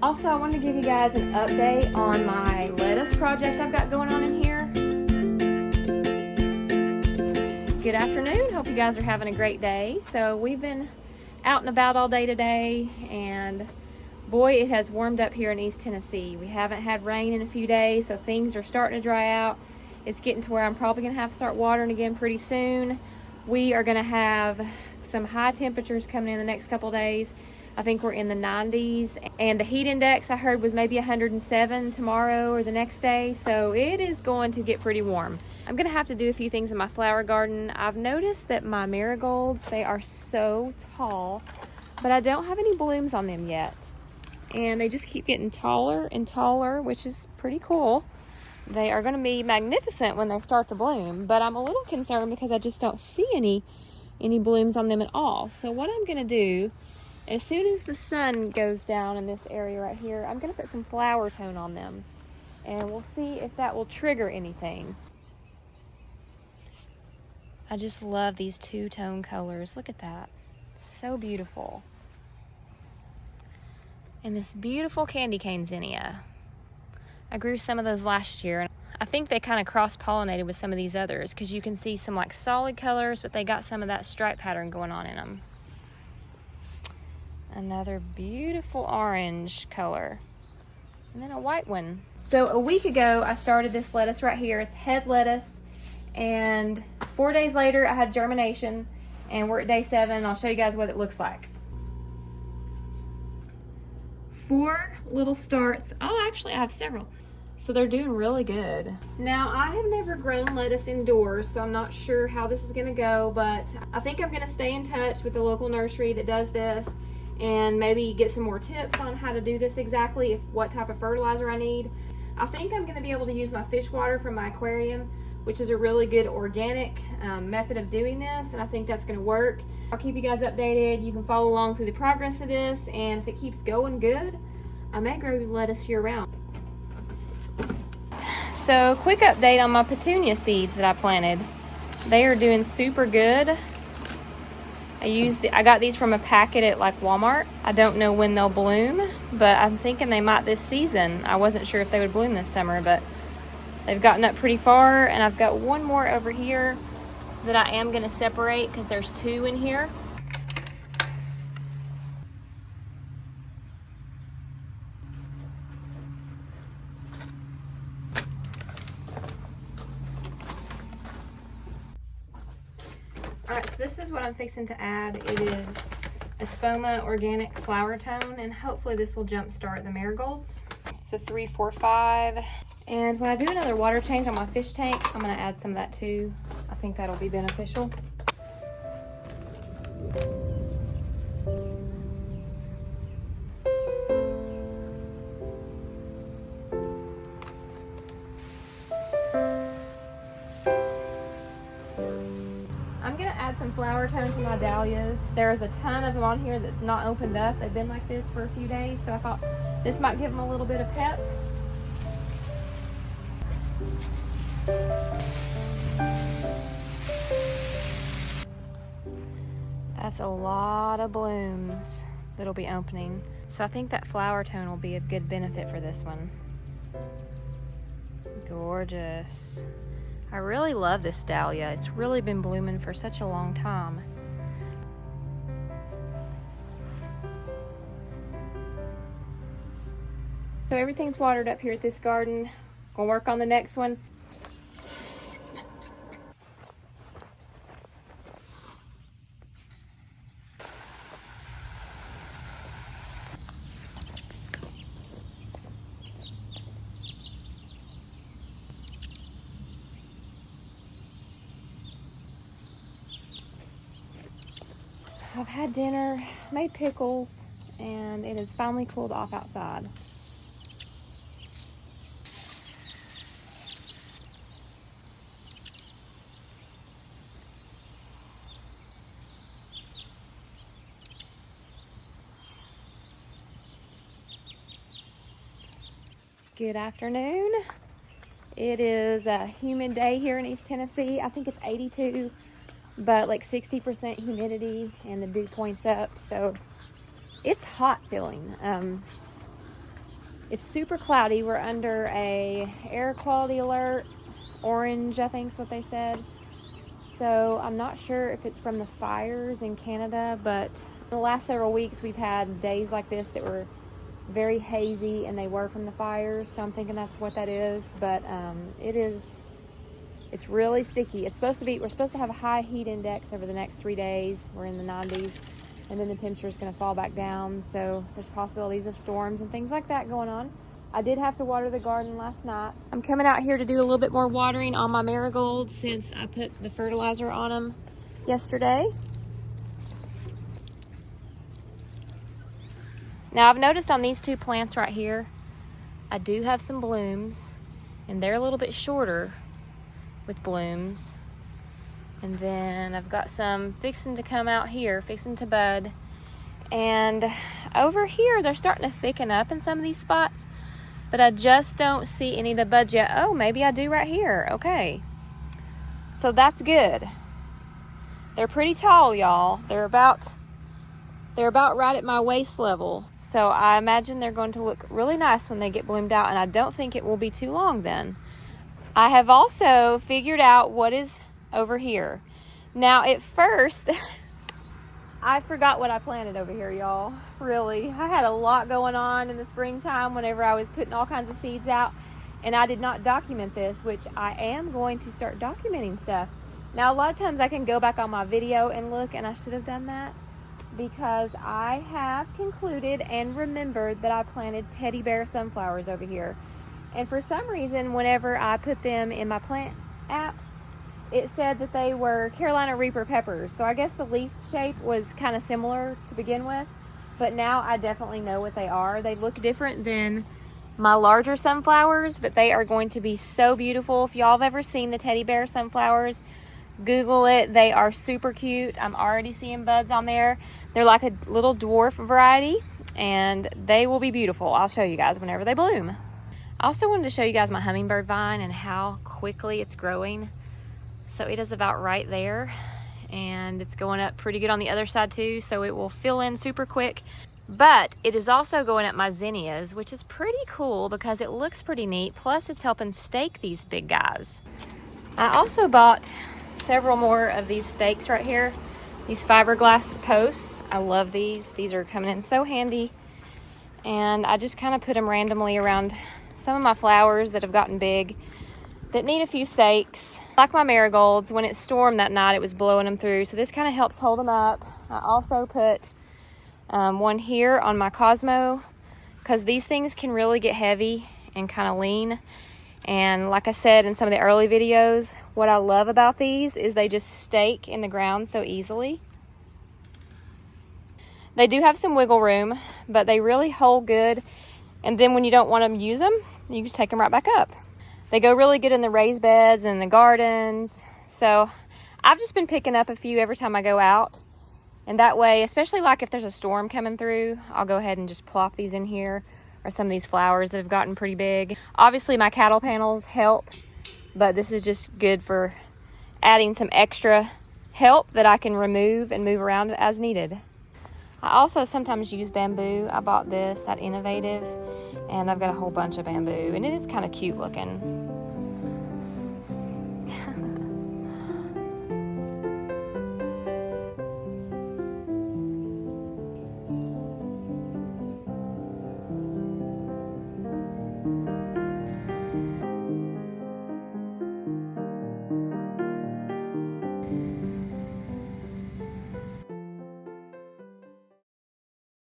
Also, I wanted to give you guys an update on my lettuce project I've got going on in here. Good afternoon. Hope you guys are having a great day. So we've been out and about all day today, and boy, it has warmed up here in East Tennessee. We haven't had rain in a few days, so things are starting to dry out. It's getting to where I'm probably going to have to start watering again pretty soon. We are going to have some high temperatures coming in the next couple days. I think we're in the 90s, and the heat index I heard was maybe 107 tomorrow or the next day, so it is going to get pretty warm. I'm going to have to do a few things in my flower garden. I've noticed that my marigolds, they are so tall, but I don't have any blooms on them yet, and they just keep getting taller and taller, which is pretty cool. They are going to be magnificent when they start to bloom, but I'm a little concerned because I just don't see any blooms on them at all. So what I'm going to do, as soon as the sun goes down in this area right here, I'm going to put some flower tone on them, and we'll see if that will trigger anything. I just love these two-tone colors. Look at that. So beautiful. And this beautiful candy cane zinnia. I grew some of those last year, and I think they kind of cross-pollinated with some of these others because you can see some like solid colors, but they got some of that stripe pattern going on in them. Another beautiful orange color. And then a white one. So a week ago, I started this lettuce right here. It's head lettuce. And 4 days later, I had germination. And we're at day 7. I'll show you guys what it looks like. 4 little starts. Oh, actually, I have several. So they're doing really good. Now, I have never grown lettuce indoors, so I'm not sure how this is going to go. But I think I'm going to stay in touch with the local nursery that does this, and maybe get some more tips on how to do this exactly, what type of fertilizer I need. I think I'm going to be able to use my fish water from my aquarium, which is a really good organic method of doing this, and I think that's going to work. I'll keep you guys updated. You can follow along through the progress of this, and if it keeps going good, I may grow lettuce year-round. So, quick update on my petunia seeds that I planted. They are doing super good. I got these from a packet at like Walmart. I don't know when they'll bloom, but I'm thinking they might this season. I wasn't sure if they would bloom this summer, but they've gotten up pretty far, and I've got one more over here that I am going to separate because there's 2 in here. Alright, so this is what I'm fixing to add. It is a Spoma organic flower tone, and hopefully this will jumpstart the marigolds. It's a 3-4-5. And when I do another water change on my fish tank, I'm going to add some of that too. I think that'll be beneficial. I'm going to add some flower tone to my dahlias. There's a ton of them on here that's not opened up. They've been like this for a few days, so I thought this might give them a little bit of pep. That's a lot of blooms that'll be opening. So I think that flower tone will be a good benefit for this one. Gorgeous. I really love this dahlia. It's really been blooming for such a long time. So everything's watered up here at this garden. Gonna work on the next one. I've had dinner, made pickles, and it has finally cooled off outside. Good afternoon. It is a humid day here in East Tennessee. I think it's 82, but like 60% humidity, and the dew point's up, so it's hot feeling. It's super cloudy. We're under a air quality alert, orange, I think is what they said. So I'm not sure if it's from the fires in Canada, but in the last several weeks we've had days like this that were very hazy, and they were from the fires. So I'm thinking that's what that is. But it's really sticky. We're supposed to have a high heat index over the next 3 days. We're in the 90s, and then the temperature is going to fall back down. So there's possibilities of storms and things like that going on. I did have to water the garden last night. I'm coming out here to do a little bit more watering on my marigolds since I put the fertilizer on them yesterday. Now I've noticed on these two plants right here, I do have some blooms, and they're a little bit shorter with blooms. And then I've got some fixing to come out here, fixing to bud. And over here, they're starting to thicken up in some of these spots, but I just don't see any of the buds yet. Oh, maybe I do right here. Okay. So that's good. They're pretty tall, y'all. They're about right at my waist level. So I imagine they're going to look really nice when they get bloomed out, and I don't think it will be too long then. I have also figured out what is over here. Now, at first, I forgot what I planted over here, y'all. Really. I had a lot going on in the springtime whenever I was putting all kinds of seeds out, and I did not document this, which I am going to start documenting stuff. Now, a lot of times I can go back on my video and look, and I should have done that, because I have concluded and remembered that I planted teddy bear sunflowers over here. And for some reason, whenever I put them in my plant app, it said that they were Carolina Reaper peppers. So I guess the leaf shape was kind of similar to begin with, but now I definitely know what they are. They look different than my larger sunflowers, but they are going to be so beautiful. If y'all have ever seen the teddy bear sunflowers, Google it. They are super cute. I'm already seeing buds on there. They're like a little dwarf variety, and they will be beautiful. I'll show you guys whenever they bloom. I also wanted to show you guys my hummingbird vine and how quickly it's growing. So it is about right there, and it's going up pretty good on the other side too, so it will fill in super quick. But it is also going up my zinnias, which is pretty cool because it looks pretty neat. Plus it's helping stake these big guys. I also bought several more of these stakes right here, these fiberglass posts. I love these. These are coming in so handy, and I just kind of put them randomly around some of my flowers that have gotten big that need a few stakes. Like my marigolds, when it stormed that night, it was blowing them through, so this kind of helps hold them up. I also put one here on my Cosmo, because these things can really get heavy and kind of lean. And like I said in some of the early videos, what I love about these is they just stake in the ground so easily. They do have some wiggle room, but they really hold good. And then when you don't want to use them, you just take them right back up. They go really good in the raised beds and the gardens. So I've just been picking up a few every time I go out. And that way, especially like if there's a storm coming through, I'll go ahead and just plop these in here, or some of these flowers that have gotten pretty big. Obviously my cattle panels help, but this is just good for adding some extra help that I can remove and move around as needed. I also sometimes use bamboo. I bought this at Innovative, and I've got a whole bunch of bamboo, and it is kind of cute looking.